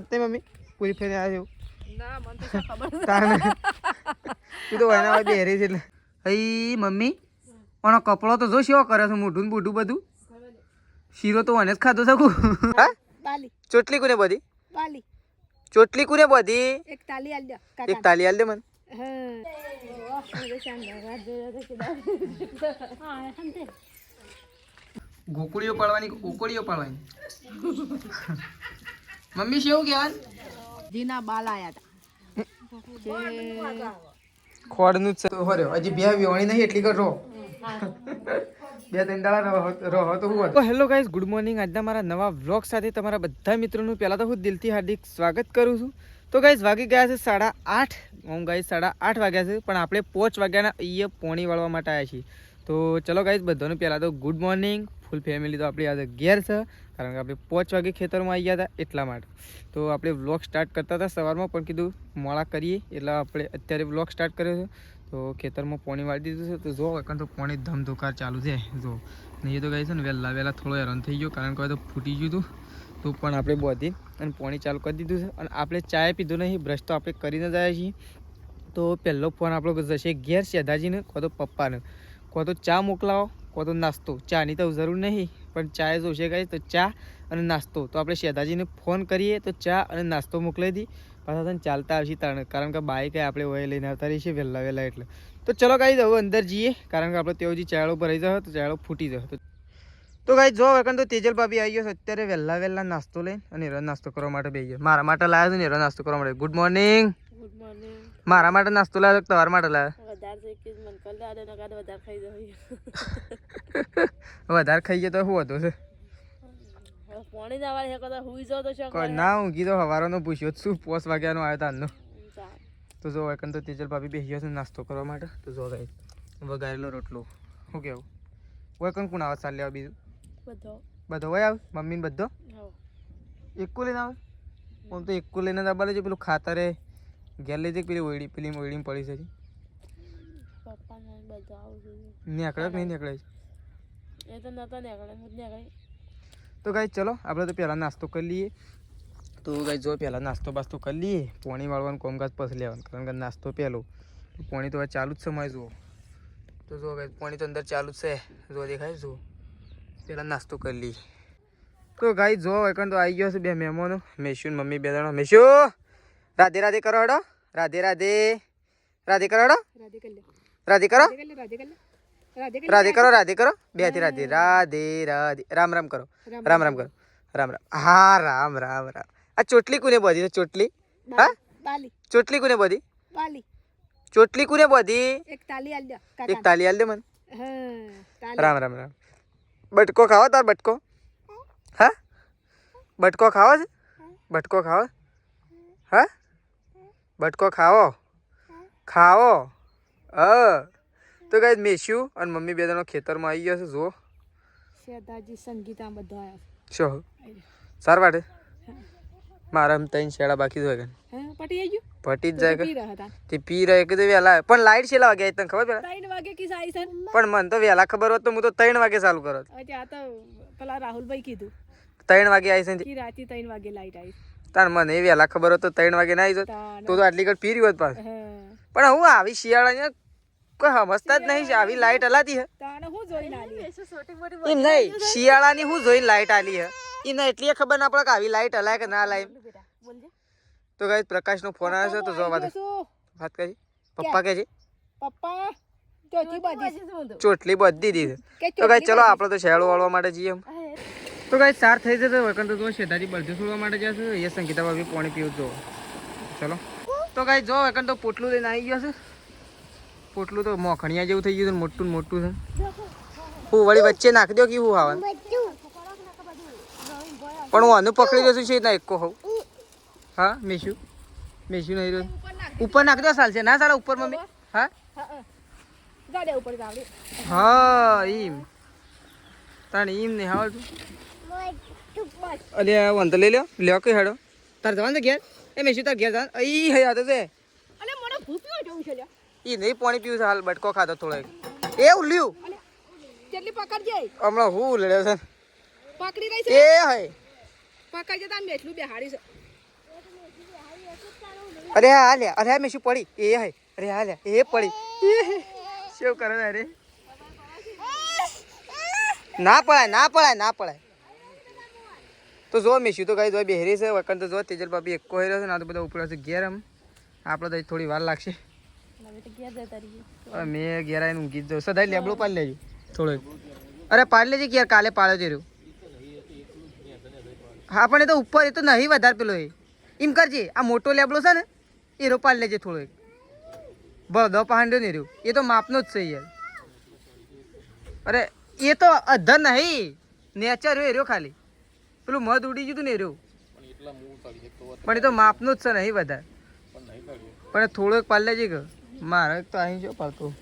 તે મમ્મી પૂરી ફેરે આવ્યો ના મને તો ખબર તાને તું તો વાના વાળી બેરી છે એટલે હઈ મમ્મી ઓનો કપડો તો જો શેવો કરે છે મોઢું બૂઢું બધું શીરો તો મને જ ખાધો શકું હા બાલી ચોટલી કોને બધી બાલી ચોટલી કોને બધી એક તાલી આલ દે એક તાલી આલ દે મને ગોકળીઓ પાડવાની ગોકળીઓ પાડવાની મમ્મી શું કહેવાનું જીના બાલ આયા હતા ખોડનું જ છે હોર્યો હજી બે વિવાણી નહીં એટલી કરો બે ત્રણ દાડા રહો તો હું હતો હેલો ગાઈઝ ગુડ મોર્નિંગ આજના મારા નવા વ્લોગ સાથે તમારા બધા મિત્રોનું પહેલાં તો હું દિલથી હાર્દિક સ્વાગત કરું છું તો ગાઈઝ વાગી ગયા છે 8:30 હું ગાઈઝ 8:30 વાગ્યા છે પણ આપણે 5 વાગ્યાના અહીંયા પોણી વાળવા માટે આવ્યા છીએ તો ચલો ગાઈઝ બધાનું પહેલાં તો ગુડ મોર્નિંગ ફૂલ ફેમિલી તો આપણી આજે ઘેર છે કારણ કે આપણે 5 વાગે ખેતરમાં આવી ગયા હતા એટલા માટે તો આપણે વ્લોગ સ્ટાર્ટ કરતા હતા સવારમાં પણ કીધું મોડા કરીએ એટલે આપણે અત્યારે વ્લોગ સ્ટાર્ટ કર્યો છે તો ખેતરમાં પાણી વાળી દીધું છે તો જો એકન તો પાણી ધમધોકાર ચાલુ છે જો નહીં તો કહે છે ને વહેલા થોડો હેરાન થઈ ગયો કારણ કે તો ફૂટી ગયું હતું તો પણ આપણે બોધી અને પાણી ચાલુ કરી દીધું છે અને આપણે ચાય પીધું નહીં બ્રશ તો આપણે કરીને જ આવ્યા છીએ તો પહેલો ફોન આપણો જશે ઘેર સેધાજીને કો તો પપ્પાને કો તો ચા મોકલાવો કો તો નાસ્તો ચાની તો જરૂર નહીં પણ ચાય જોશે કાંઈ તો ચા અને નાસ્તો તો આપણે સેધાજીને ફોન કરીએ તો ચા અને નાસ્તો મોકલાવી દી પાછા તને ચાલતા આવશે તાણે કારણ કે બાઈક આપણે વહી લઈને આવતા રહીએ વહેલા એટલે તો ચલો ગાઈઝ હવે અંદર જઈએ કારણ કે આપણે તેઓ જે ચાળો ભરાઈ જશે તો ચાળો ફૂટી જશે તો ગાઈઝ જો એકન તો તેજલ ભાભી આવી ગયો અત્યારે વહેલા નાસ્તો લઈને અને રન નાસ્તો કરવા માટે બેસી ગયો મારા માટે લાવ્યો છે ને રન નાસ્તો કરવા માટે ગુડ મોર્નિંગ મારા માટે નાસ્તો લાવ્યો તમારા માટે લાવ્યો વધારે ખાઈ જાય તો શું હતું છે ના ઊંઘી તો હવારનો પૂછ્યો શું 5 વાગ્યાનો આવ્યો તારનો તો જો એકન તો તેજલ ભાભી બેસી ગયો છે નાસ્તો કરવા માટે તો જો ગાઈઝ વઘારેલો રોટલો શું કેવું હોય કોણ કોણ આવે ચાલ લેવા બીજું બધો હોય આવે મમ્મી બધો એકું લઈને આવે આમ તો એકું લઈને જ આવે છે પેલું ખાતરે ઘેર લઈ જાય પેલી ઓયડી પડી છે નીકળે નહીં નીકળે તો ગાઈ ચલો આપણે તો પહેલાં નાસ્તો કરી લઈએ તો ગાઈ જો પહેલાં નાસ્તો બાસ્તો કરી લઈએ પાણી વાળવાનું કોમકાજ પછી લેવાનું કારણ કે નાસ્તો પહેલો પાણી તો હવે ચાલુ જ છે મારે જુઓ તો જો ગાઈ પાણી તો અંદર ચાલુ જ છે જો દેખાય જુઓ પહેલાં નાસ્તો કરી લઈએ તો ગાઈ જો એકણ તો આવી ગયો છે બે મહેમાનો મેશુ ને મમ્મી બે જણા મેશુ રાધે રાધે કરો હડો રાધે રાધે રાધે કરો હડો રાધે કરો રાધે કરો બે થી રાધે રાધે રાધે રામ રામ કરો રામ રામ કરો રામ રામ હા રામ રામ રામ આ ચોટલી કોને બધી છે ચોટલી હા ચોટલી કોને બધી ચોટલી કોને બધી એક તાલી આલ દે મને રામ રામ રામ બટકો ખાવો તાર બટકો હા બટકો ખાવો છે બટકો ખાવો હા બટકો ખાવો ખાવો તો ગાઈઝ મેશ્યુ અને મમ્મી બે જણો ખેતરમાં આવી ગયા છે જુઓ સેદાજી સંગીતા બધા આવ્યા શું સાર વાટે મારા ત્રણ શેડા બાકી જ હોય પટી જ જાય તે પી રહે કે વહેલા પણ લાઈટ છેલ્લા વાગે તને ખબર પેલા 3 વાગે કી સાઈ સર પણ મને તો વહેલા ખબર હોત તો હું તો 3 વાગે ચાલુ કરત આ તો પેલા રાહુલભાઈ કીધું 3 વાગે આવી છે કી રાતે 3 વાગે લાઈટ આવી તાર મને વહેલા ખબર હોત તો 3 વાગે ના આવી જત તો આટલી ઘર પી રહ્યો પાસ પણ હું આવી શિયાળા કોઈ સમજતા જ નહીં આવી લાઈટ હલાતી હે એમ નહીં શિયાળાની હું જોઈને લાઈટ આલી હે એને એટલી ખબર ના પડે કે આવી લાઈટ હલાય કે ના હલાય તો ગાઈસ પ્રકાશનો ફોન આવ્યો છે તો જો વાત કરી પપ્પા કે છે પપ્પા ચોટલી બધી દીધી તો ગાઈસ ચલો આપણે તો શેડો વાળવા માટે જઈએ તો ગાઈસ 4 થઈ જશે વકન તો શેતાજી બળજો છોડવા માટે જશે એ સંગીતા ભાભી પાણી પીવું જો ચલો તો ગાઈસ જો વકન તો પોટલું લઈને આવી ગયો છે પોટલું તો મોખણિયા જેવું થઈ ગયું છે મોટું મોટું છે હું વળી વચ્ચે નાખી દો કે હું આવવાનું પણ હું આનું પકડી દઉં છું ના એકો હોઉં હા મેશુ નહીં રહ્યું ઉપર નાખી દો ચાલશે ના સારા ઉપર મમ્મી હા હા એમ તાણે એમ નહીં આવડતું અલે વાંધો લઈ લ્યો કઈ હેડો તાર જવાનું ઘેર એ મેશુ તાર ઘેર જવાનું અહીં હૈ તો છે એ નહીં પાણી પીવું છે હાલ બટકો ખાતો થોડો એવું લ્યું હમણાં હું લડ્યો છે પકડી રહી એ હે પકડી જતા મેઠલું બેહાડી છે અરે હા લે અરે હા મેં શું પડી એ હે અરે હા લે એ પડી શું કરે અરે ના પડાય તો જો મેં શું તો કઈ જો બેહરી છે વકન તો જો તેજલ બાપી એક કોઈ રહ્યો છે ના તો બધા ઉપડ્યો છે ઘેર એમ આપણે તો થોડી વાર લાગશે મેં ઘેર આવીને ઊંઘી જ જાઉં સદાય લેબડો પાડી લેજો થોડોક અરે પાડી લેજે કે યાર કાલે પાડ્યો છે રહ્યો હા પણ એ તો ઉપર એ તો નહીં વધારે પેલો એમ કરજે આ મોટો લેબડો છે ને એ રો પાડી લેજે થોડોક બળદો પાંડ્યો નહીં રહ્યું એ તો માપનો જ છે યાર અરે એ તો અધર નહીં નેચર રહ્યો ખાલી પેલું મધ ઉડી ગયું ને રહ્યું પણ એ તો માપનો જ છે નહીં વધારે પણ થોડોક પાડી લેજે કે મારે તો અહીં જો પાડતો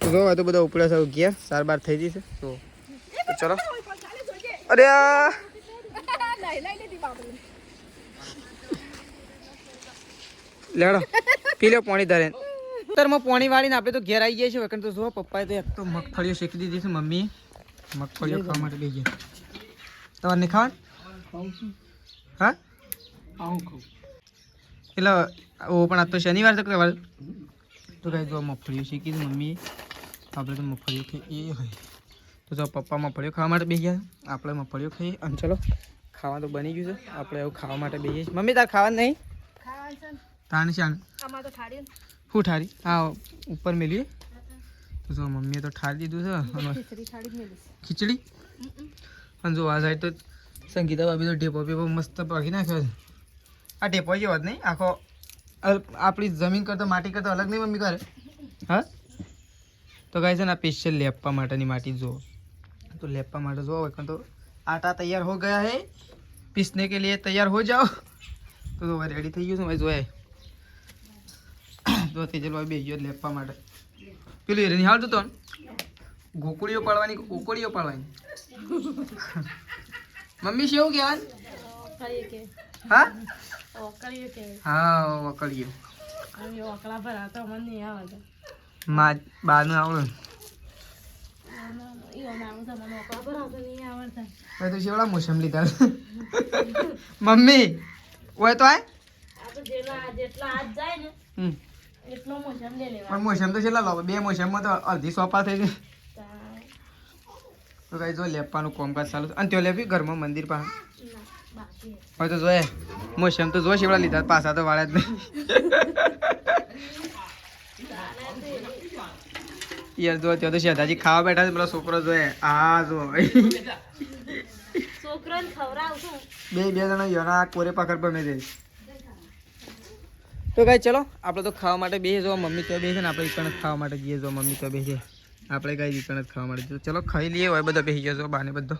જો તો બધા ઉપડ્યા છે ગયા સાર બાર થઈ જશે તો ચલો અરે લેડો પી લો પાણી ધરે તરમાં પાણી વાળીને આપણે તો ઘેર આવી જાય છે વખત તો જો પપ્પાએ તો એક તો મગફળીઓ શેકી દીધી છે મમ્મી મગફળીઓ ખાવા માટે લઈ ગયા તમારે નહીં ખાવાનું હા એટલે ઓ પણ આજ તો શનિવાર છે કહેવાય તો કઈ જો મગફળીઓ શેકી છે મમ્મીએ આપણે તો મગફળીઓ ખાઈ એ હોય તો જો પપ્પા મગફળીઓ ખાવા માટે બેસી ગયા આપણે મગફળીઓ ખાઈએ અને ચલો ખાવા તો બની ગયું છે આપણે એવું ખાવા માટે બેસીએ છીએ મમ્મી તાર ખાવાનું નહીં તાણ શાણ શું ઠારી હા ઉપર મેલીએ તો જો મમ્મીએ તો ઠારી દીધું છે અને ખીચડી અને જો આ સાઈડ તો સંગીતા ભાભી તો ઢેપો પેપો મસ્ત પાકી નાખ્યો છે આ ઢેપો જેવો જ નહીં આખો આપણી જમીન કરતો માટી કરતો અલગ નહીં મમ્મી કરે હા તો કહે છે ને આ સ્પેશિયલ લેપવા માટેની માટી જુઓ તો લેપવા માટે જુઓ હોય તો आटा तैयार हो गया है पीसने के लिए तैयार हो जाओ तो रेडी થઈ ગયું છે ભાઈ જોય તો તેજલ ભાઈ બેહ્યો લેપવા માટે પેલું એની હાલ તો ગોકળીઓ પાડવાની કોકળીઓ પાડવાની મમ્મી શું કહેવાનું હા હા વકળીઓ માં બાનું આવડે तो शेवड़ा मोसम लीधा मम्मी वो तो आए मोसम तो चला लो बे मोसम में तो अर्धी सोपा थे तो कहीं जो लेपવાનું કામકાજ ચાલુ અને त्यो લેપી ઘરમાં મંદિર પાસે હોય તો જોયે મોસમ તો જો શેવડા લીધા પાછા તો વાળ્યા જ નહીં યાર જો ત્યાં તો શેઠાજી ખાવા બેઠા છે પેલો છોકરો જોયે આ જો છોકરાને ખવડાવશું બે જણા યોના કોરે પાકર પર મેં દે તો ગાઈ ચલો આપણે તો ખાવા માટે બેસી જો મમ્મી તો બેસી ને આપણે ઈકણ ખાવા માટે જઈએ જો મમ્મી તો બેસી આપણે ગાઈ ઈકણ ખાવા માટે ચલો ખાઈ લઈએ હોય બધો બેસી ગયો બાને બધો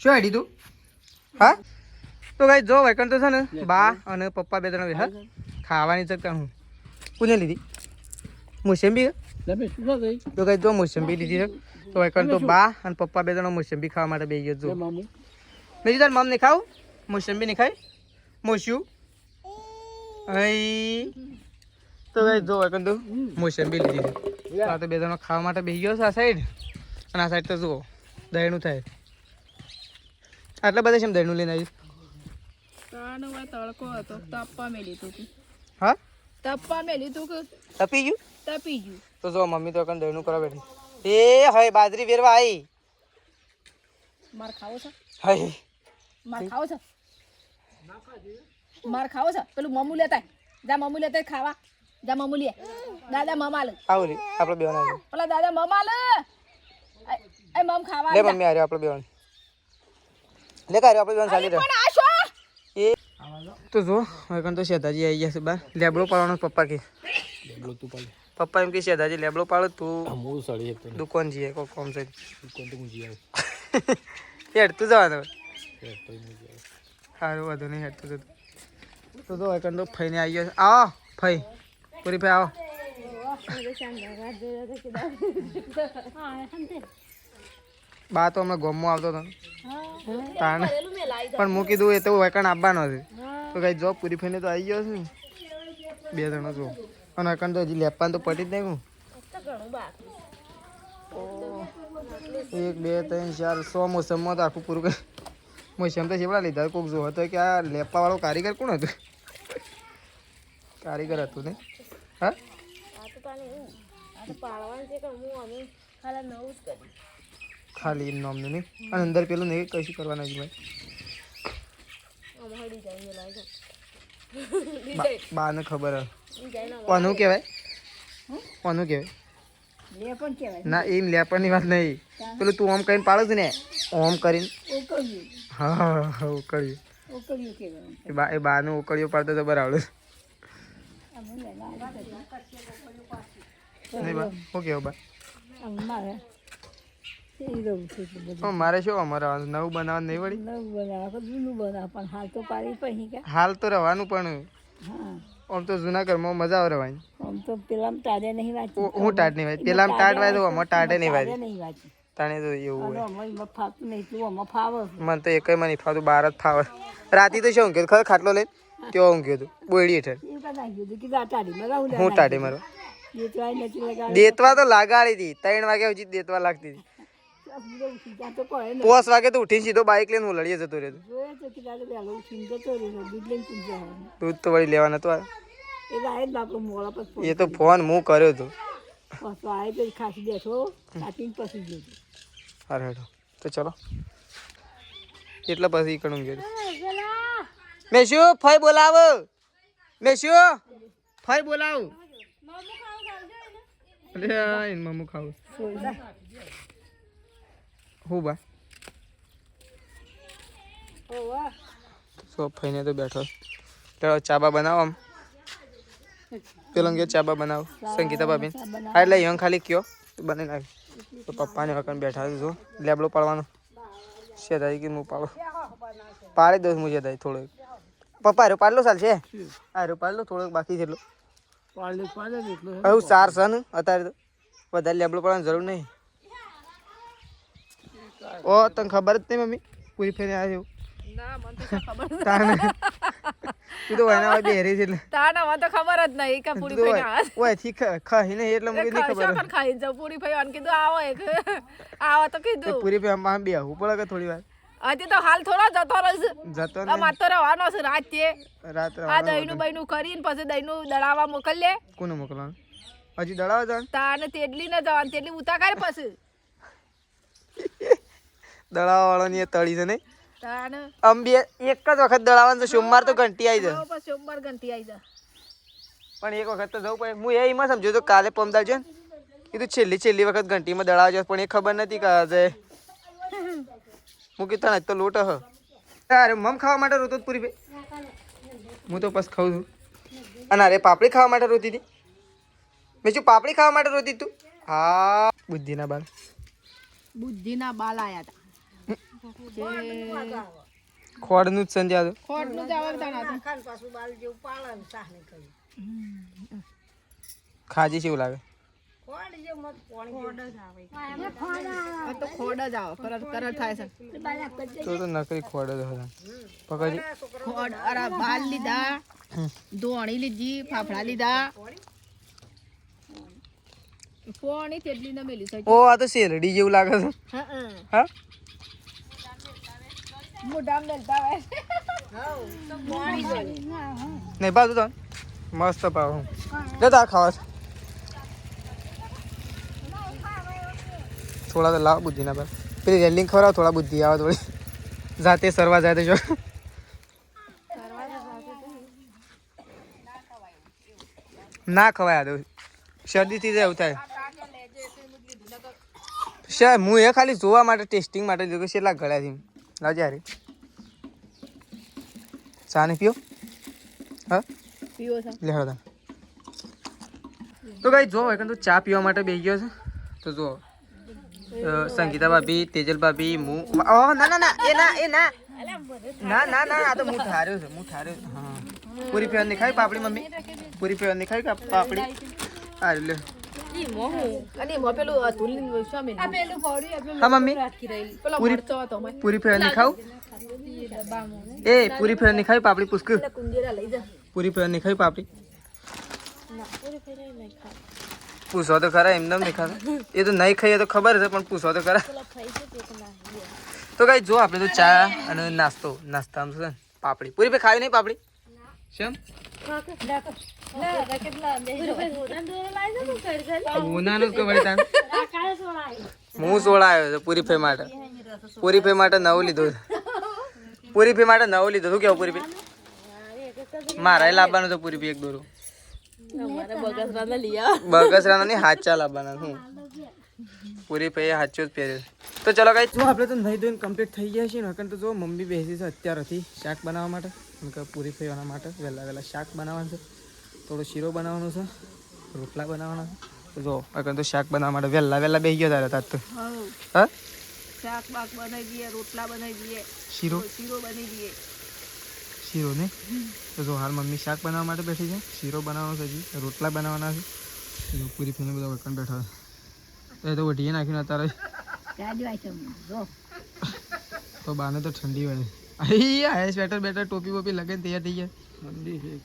શું આઈડી તું હા તો ગાઈ જો વૈકણ તો છે ને બા અને પપ્પા બે જણા બેઠા ખાવાની ચકતા હું કોને લીધી મોસંબી તો ગાઈ જો મોસંબી લીધી છે તો વૈકણ તો બા અને પપ્પા બે જણા મોસંબી ખાવા માટે બેસી ગયો જો મેં તાર મમ ને ખાવ મોસંબી ને ખાય મોસ્યું તો ગાઈ જો વૈકણ તો મોસંબી લીધી છે આ તો બે જણા ખાવા માટે બેસી ગયો છે આ સાઈડ અને આ સાઈડ તો જુઓ દહીંનું થાય આટલા બધા છે દહીંનું લઈને આવ્યું તડકો હતો તપવા મેલી તું હા તપવા મેલી તું તપી ગયું તપી ગયું તો જો મમ્મી તો કણ દહીંનું કરવા બેઠી એ હય બાજરી વેરવા આવી માર ખાવો છે હય માર ખાવો છે માર ખાવો છે પેલું મમુ લેતા જા મમુ લેતા ખાવા જા મમુ લે દાદા મમા લે આવ રે આપણે બેવાના પેલા દાદા મમા લે એ મમ ખાવા લે મમ્મી આરે આપણે બેવાના લે કારે આપણે બેવાના ચાલી પણ આ શું એ તો જો હવે તો શેતાજી આવી ગયા છે બહાર લેબડો પાડવાનો પપ્પા કે લેબડો તું પાડ પપ્પા એમ કે શેતાજી લેબડો પાડો તું મોડું સડી એક દુકાન જીએ કોઈ કોમ છે દુકાન તો હું જી આવ હેડ તું જવાનો હેડ તો હું જી આવ સારું વધુ નહીં હેડ તું તો જો હવે તો ફઈને આવી ગયો આવો ફઈ પૂરી ફઈ આવો બા તો હમણાં ગોમમાં આવતો હતો તાને પણ હું કીધું એ તો વેકણ આપવાનો છે તો કઈ જોબ પૂરી ફઈને તો આવી ગયો છે ને બે જણા જો અને વેકણ તો હજી લેપવાનું તો પટી જ નહીં હું 1 2 3 4 100 મોસમમાં તો આખું પૂરું કરી મોસમ તો શેવડા લીધા કોઈક જો હતો કે આ લેપવા વાળો કારીગર કોણ હતો કારીગર હતું ને હા ખાલી એમ નામનું નહીં અને અંદર પેલું નહીં કશું કરવાના જ ભાઈ બાને ખબર હે કોનું કહેવાય કોનું કહેવાય લે પણ કહેવાય ના એમ લેપરની વાત નહીં પેલું તું ઓમ કરીને પાડો છે ને ઓમ કરીને હા હા હા ઉકળ્યું એ બાનું ઉકળ્યું પાડતો તો બરાબર નહીં બા શું કહેવું બા મારે શું અમારે નવું બનાવવાનું નહીં વળી હાલ તો રહેવાનું પણ આમ તો જૂના ઘરમાં મજા આવે રહેવાની હું ટાટ નહીં વાંચી પેલા ટાટ વાય તો આમાં ટાટે નહીં વાંચી તાણે તો એવું હોય મને તો એકય મને ફાવતું બાર જ ફાવે રાતે તો શું ઊંઘ્યો ખબર ખાટલો લઈને ત્યાં ઊંઘ્યો હતું બોયડી હેઠળ હું ટાટે મારો દેતવા તો લાગાડી હતી 3 વાગ્યા સુધી દેતવા લાગતી હતી 5 વાગે તો ઉઠીને સીધો બાઇક લઈને હું લડીએ જતો રહ્યો દૂધ તો વળી લેવા નતો એ તો ફોન હું કર્યો હતો અરે હેડો તો ચલો એટલા પછી કણું ગયો મેં શું ફઈ બોલાવ મેં શું ફઈ બોલાવ અરે મમ્મુ ખાવું હું બા સો ફઈને તો બેઠો ચાલો ચાબા બનાવો આમ પેલો કે ચાબા બનાવો સંગીતા ભાભી હા એટલે યંગ ખાલી કયો તો બની નાખ તો પપ્પાને વખત બેઠા જો લેબડો પાડવાનો છે દાઈ કે હું પાડો પાડી દઉં મુજે દાઈ થોડો પપ્પા હારો પાડલો ચાલ છે હારો પાડલો થોડોક બાકી છે એટલો હવે 4 છે ને અત્યારે તો વધારે લેબડો પાડવાની જરૂર નહીં ઓ તને ખબર જ નહીં મમ્મી પૂરી ફેરી આવ્યો ના મને તો ખબર તું તો એના વાય બેરી છે એટલે તાના મને તો ખબર જ નહીં કે પૂરી ભાઈ ના ઓય થી ખાઈ ને એટલે મને નહીં ખબર પણ ખાઈ જાવ પૂરી ભાઈ આન કીધું આવો એક આવો તો કીધું પૂરી ભાઈ આમ બેહું પડે કે થોડી વાર આજે તો હાલ થોડા જતો રહીશ જતો ને માતો રહેવાનો છે રાતે રાત્રે આ દહીંનું બહીનું કરીને પછી દહીંનું દળાવા મોકલે કોને મોકલવાનું હજી દળાવા જાણ તાને તેડલી ને જવાનું તેડલી ઉતા કરે પછી દળાવા વાળાની એ તળી છે નહીં તાને આમ બે એક જ વખત દળાવાનું છે સોમવાર તો ઘંટી આવી જાય પછી સોમવાર ઘંટી આવી જાય પણ એક વખત તો જવું પડે હું એમાં સમજ્યો તો કાલે પમદાર છે ને કીધું છેલ્લી વખત ઘંટીમાં દળાવા જાય પણ એ ખબર નથી કે આજે હું કીધું ને તો લોટ હ અરે મમ ખાવા માટે રોતો પૂરી ભાઈ હું તો બસ ખાઉં છું અને અરે પાપડી ખાવા માટે રોતી હતી મેં શું પાપડી ખાવા માટે રોતી તું હા બુદ્ધિના બાલ આયા હતા ખોડનું જ સંજ્યા તો ખોડનું જ આવતા ખાજી છે એવું લાગે તો ખોડ જ આવો કરર થાય છે તો નકરી ખોડ જ હતા પકડી ખોડ અરે બાલ લીધા દોણી લીધી ફાફડા લીધા પોણી તેટલી ન મેલી છે ઓ આ તો શેરડી જેવું લાગે છે હા મોઢા મેલતા હોય નહીં બાજુ તો મસ્ત પાવ જતા ખાવા છે થોડા તો લાવ બુદ્ધિ ના પર પેલી રેલિંગ ખવડાવ થોડા બુદ્ધિ આવે થોડી જાતે સરવા જાય તો જો ના ખવાય આ શરદીથી જ એવું થાય શાયદ હું એ ખાલી જોવા માટે ટેસ્ટિંગ માટે જો કે કેટલા ગળ્યા છે લાવજે હારી ચા ને પીઓ હા પીવો છે લે હળદા તો ગાઈ જો એક તો ચા પીવા માટે બેસી ગયો છે તો જો સંગીતા ભાભી તેજલ ભાભી હું ના ના ના એ ના ના ના ના આ તો હું ઠાર્યો છે હા પૂરી ફેર ની ખાઈ પાપડી મમ્મી પૂરી ફેર ની ખાઈ પાપડી આ લે હા મમ્મી પૂરી ફેર ની ખાવ એ પૂરી ફેર ની ખાઈ પાપડી પુષ્ક પૂરી ફેર ની ખાઈ પાપડી પૂછો તો ખરા એમને નહીં ખાતા એ તો નહીં ખાઈએ તો ખબર છે પણ પૂછો તો ખરા તો કઈ જો આપણે તો ચા અને નાસ્તામાં છે પાપડી પૂરી પે ખાવી નહીં પાપડી શેમ કેટલા ઉનાનું કે વળી તાન હું સોળાયો તો પૂરી ફે માટે નવું લીધું પૂરી ફે માટે નવું લીધું શું કેવું પૂરી ફે મારા લાવવાનું તો પૂરી ફે એક દોરું બગસરાના નહીં હાચા લાવવાના હું પૂરી ફે હાચો જ પહેર્યો તો ચલો ગાઈસ જો આપણે તો નહીં ધોઈને કમ્પ્લીટ થઈ ગયા છીએ નકર તો જો મમ્મી બેસી છે અત્યારથી શાક બનાવવા માટે કે પૂરી ફેવાના માટે વહેલા શાક બનાવવાનું છે થોડો શીરો બનાવવાનો છે રોટલા બનાવવાના છે તો જો અગર તો શાક બનાવવા માટે વહેલા બેસી ગયો તારે તાર તો હા શાક બાક બનાવી દઈએ રોટલા બનાવી દઈએ શીરો બની દઈએ શીરો ને તો જો હાલ મમ્મી શાક બનાવવા માટે બેઠી છે શીરો બનાવવાનો છે હજી રોટલા બનાવવાના છે પૂરી ફેને બધા વળકણ બેઠા છે એ તો વઢીએ નાખ્યું અત્યારે તો બાને તો ઠંડી હોય આ સ્વેટર બેટર ટોપી વોપી લગાવીને તૈયાર થઈ ગયા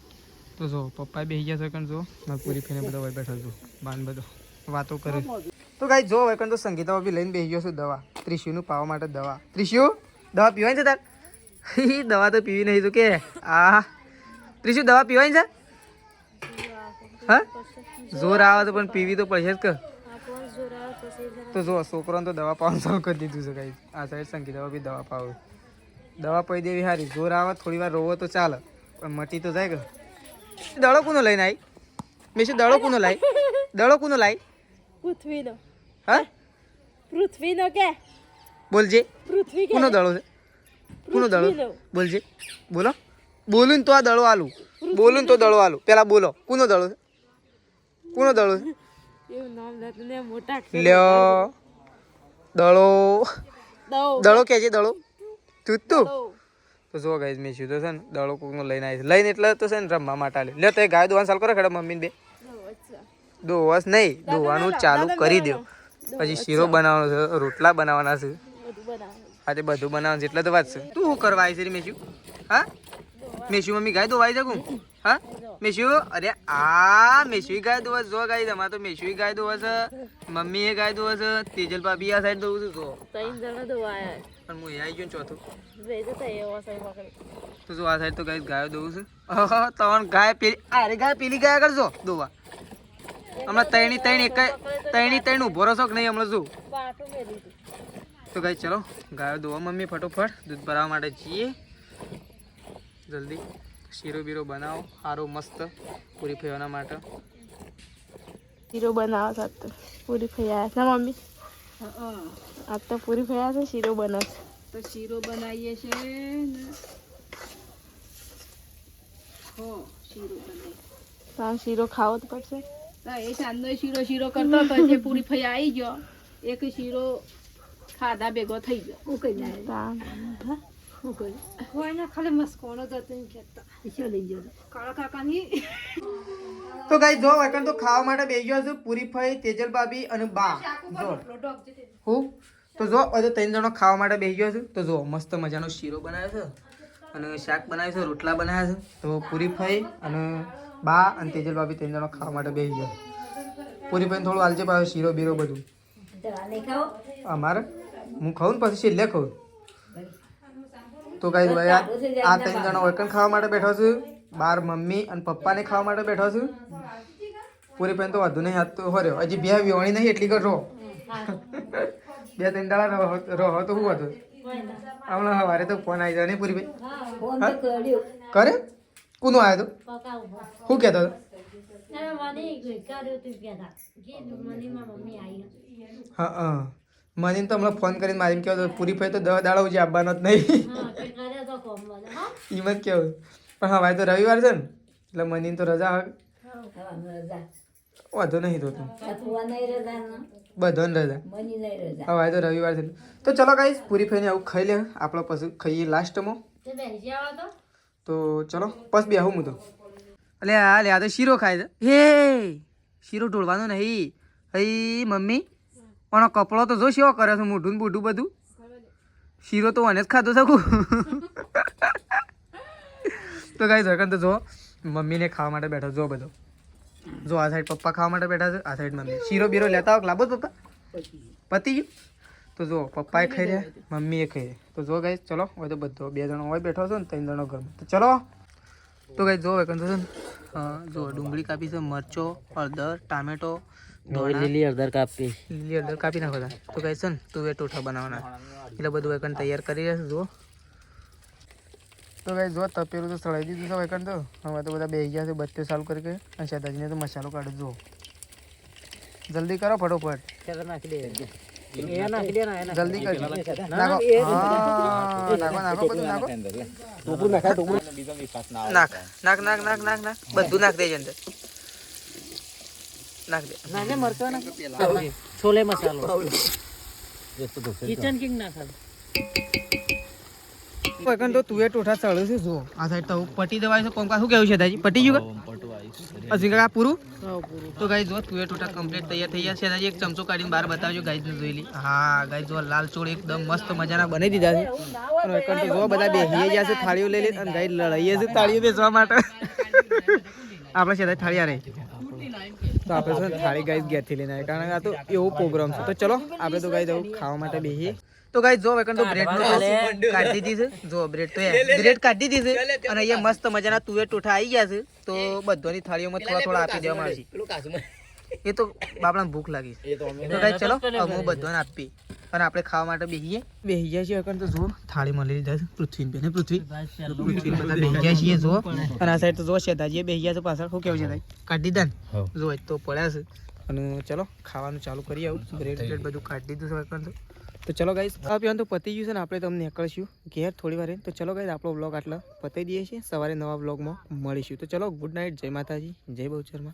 તો જો પપ્પા બેસી ગયા છે જો પૂરી ફેને બધા હોય બેઠા છો બાન બધો વાતો કરે તો કાંઈ જો હોય તો સંગીતા બી લઈને બેસી ગયો છું દવા ત્રિશુનું પાવા માટે દવા ત્રિશુ દવા પીવાની છે તાર દવા તો પીવી નહીં તું કે આ ત્રિશુ દવા પીવાની છે હા જોર આવે તો પણ પીવી તો પડશે જ કે તો જો છોકરાને તો દવા પાવાનું ચાલુ કરી દીધું છે કાંઈ આ સાઈડ સંગીતા બી દવા પાવે દવા પી દેવી સારી જોર આવે થોડી વાર રોવો તો ચાલે પણ મટી તો જાય કે દડો કોનો લઈને આવી મેં શું દડો કોનો લાવી પૃથ્વીનો હા પૃથ્વીનો કે બોલજે પૃથ્વી કોનો દડો છે કોનો દડો બોલજે બોલો બોલું ને તો આ દડો આલું બોલું ને તો દડો આલું પેલા બોલો કોનો દડો છે એવું નામ લેતું ને મોટા લ્યો દડો કે છે દડો તું તો જો ગાઈસ મેં શું તો છે ને દડો કોકનો લઈને આવી લઈને એટલે તો છે ને રમવા માટે આલે લે તો એ ગાય દોવાનું ચાલુ કરો ખડા મમ્મીને બે દોવાસ નહીં દોવાનું ચાલુ કરી દો પછી શીરો બનાવવાનો છે રોટલા બનાવવાના છે આજે બધું બનાવવાનું છે એટલે તો વાત છે તું શું કરવા આવી છે મેશું હા મેશું મમ્મી ગાય દોવાઈ શકું હા મેશું અરે આ મેશું ગાય દોવા જો ગાય તમારે તો મેશું ગાય દોવા છે મમ્મી એ ગાય દોવા છે તેજલ ભાભી આ સાઈડ દોવું છું ત્રણ જણા દોવાયા પણ હું આવી ગયો ચોથું તો જો આ સાઈડ તો ગાય ગાયો દોવું છું ત્રણ ગાય પેલી અરે ગાય પેલી ગાય કરજો દોવા હમણાં ત્રણ ઉભો રહો કે નહીં હમણાં શું તો ગાય ચલો ગાયો દોવા મમ્મી ફટોફટ દૂધ ભરાવવા માટે જઈએ જલ્દી શીરો બીરો બનાવો સારો મસ્ત પૂરી ફેવાના માટે શીરો બનાવો સાત પૂરી ફૈયા છે મમ્મી આજ તો પૂરી ફૈયા છે શીરો બનાવશે તો શીરો બનાવીએ છે ને શીરો ખાવો જ પડશે એ સાંજનો શીરો કરતો હતો જે પૂરી ફૈયા આવી ગયો એક શીરો ખાધા ભેગો થઈ ગયો ખાલી મસ્કોનો જ તો ગાઈ જો વકન તો ખાવા માટે બેસી ગયો છું પૂરી ફઈ તેજલ ભાભી અને બા જો હું તો જો હવે ત્રણ જણો ખાવા માટે બેસી ગયો છું તો જો મસ્ત મજાનો શીરો બનાવ્યો છે અને શાક બનાવ્યું છે રોટલા બનાવ્યા છે તો પૂરી ફઈ અને બા અને તેજલ ભાભી ત્રણ જણો ખાવા માટે બેસી ગયો પૂરી ફઈને થોડું હાલજે પાછું શીરો બીરો બધું અમારે હું ખાઉં ને પછી છેલ્લે ખાઉં તો ગાઈ ભાઈ આ ત્રણ જણા વકન ખાવા માટે બેઠો છું બાર મમ્મી અને પપ્પાને ખાવા માટે બેઠો છું પૂરી પેન તો વધુ નહીં હાથ તો હર્યો હજી બે વિવાણી નહીં એટલી કરો બે ત્રણ દાડા રહો તો શું હતું હમણાં સવારે તો ફોન આવી જાય નહીં પૂરી ભાઈ કરે કોનો આવ્યો તો શું કહેતો હતો હા મને તો હમણાં ફોન કરીને મારીને કહેતો પૂરી ભાઈ તો 10 દાડા ઉજી આવવાનો જ નહીં એમ જ કેવું પણ હા ભાઈ તો રવિવાર છે ને એટલે મને તો રજા વાંધો નહીં તો બધાને રજા હા ભાઈ તો રવિવાર છે તો ચલો ગાઈસ પૂરી ફઈને આવું ખાઈ લે આપણે પછી ખાઈએ લાસ્ટમાં તો ચલો બસ બે આવું હું તો અલે આ તો શીરો ખાય છે હે શીરો ઢોળવાનો નહીં હઈ મમ્મી પણ કપડો તો જો શેવો કરે છે મોઢું બૂઢું બધું શીરો તો મને જ ખાધો શકું તો ગાઈસ વખત તો જો મમ્મીને ખાવા માટે બેઠો જો બધો જો આ સાઈડ પપ્પા ખાવા માટે બેઠા છે આ સાઈડ મમ્મી શીરો બીરો લેતા આવો લાભો પપ્પા પતી ગયું તો જો પપ્પાએ ખાઈ રહ્યા મમ્મીએ ખાઈ રહ્યા તો જો ગાઈસ ચલો હવે તો બધો બે જણો હોય બેઠો છો ને ત્રણ જણો ઘરમાં તો ચલો તો કઈ જો વેકન તો છે ને જો ડુંગળી કાપી છે, મરચો, હળદર, ટામેટો, લીલી હળદર કાપી નાખો તા. તો કઈ છે ને તુવેર ટોઠા બનાવવાના એટલે બધું વેકન તૈયાર કરી રહેશે જો. તો કઈ જો તપેલું તો સળાઈ દીધું છે વેકન તો. હવે તો બધા બેસી ગયા છે બત્તે ચાલુ કરી કે અને શેતાજીને તો મસાલો કાઢો જો. જલ્દી કરો ફટોફટ. જલ્દી કરી નાખો. નાખો બધું નાખો. નાખ બધું નાખ દેજે અંદર. નાખ દે. છોલે મસાલો કિચન કિંગ નાખા. વેકન તો તુવેર ટોઠા ચડ્યું છે જો. આ સાઈડ તો પટી દવાય છે કોમકા. શું કેવું છે દાજી? પટી ગયું હજી કાકા પૂરું? તો ગાઈ જો તુવેર ટોઠા કમ્પ્લીટ તૈયાર થઈ ગયા છે. દાજી એક ચમચો કાઢીને બહાર બતાવજો ગાઈઝ ને જોઈ લી. હા ગાઈઝ જો લાલ ચોળ એકદમ મસ્ત મજાના બની દીધા છે. અને વેકન તો જો બધા બેહીએ ગયા છે થાળીઓ લઈ લે અને ગાઈઝ લડાઈએ છે થાળીઓ બેસવા માટે. આપણે છે થાળી આ રહી. તો આપણે છે થાળી ગાઈઝ ઘેરથી લઈને આવે કારણ કે આ તો એવો પ્રોગ્રામ છે. તો ચલો આપણે તો ગાઈઝ આવું ખાવા માટે બેહીએ. તો ગાઈઝ જો વેકન તો બ્રેડ કાઢી દીધી છે જો. બ્રેડ કાઢી દીધી છે અને અહીંયા મસ્ત મજાના તુવેર ટોઠા આવી ગયા છે. તો બધાની થાળીઓમાં થોડા આપી દેવામાં આવશે. એ તો બાપડાને ભૂખ લાગી છે. તો ગાઈઝ ચલો હું બધાને આપી અને આપણે ખાવા માટે બેસી ગયા છીએ. વેકન તો જો થાળી મળી લીધા છે પૃથ્વી બધા બેસી ગયા છીએ જો. અને આ સાઈડ તો જો શેતાજીએ બેસી ગયા છે પાછળ. શું કેવું છે ભાઈ? કાઢી દીધા ને જો તો પડ્યા છે. અને ચલો ખાવાનું ચાલુ કરી આવું. બ્રેડ બધું કાઢી દીધું છે વેકન તો ચલો ગાઈઝ આ પીવાનું તો પતી ગયું છે ને આપણે તમને નીકળશું ઘેર થોડી વાર. તો ચલો ગાઈઝ આપણો બ્લોગ આટલા પતાવી દઈએ છીએ. સવારે નવા બ્લોગમાં મળીશું. તો ચલો ગુડ નાઇટ. જય માતાજી, જય બહુચરમાં.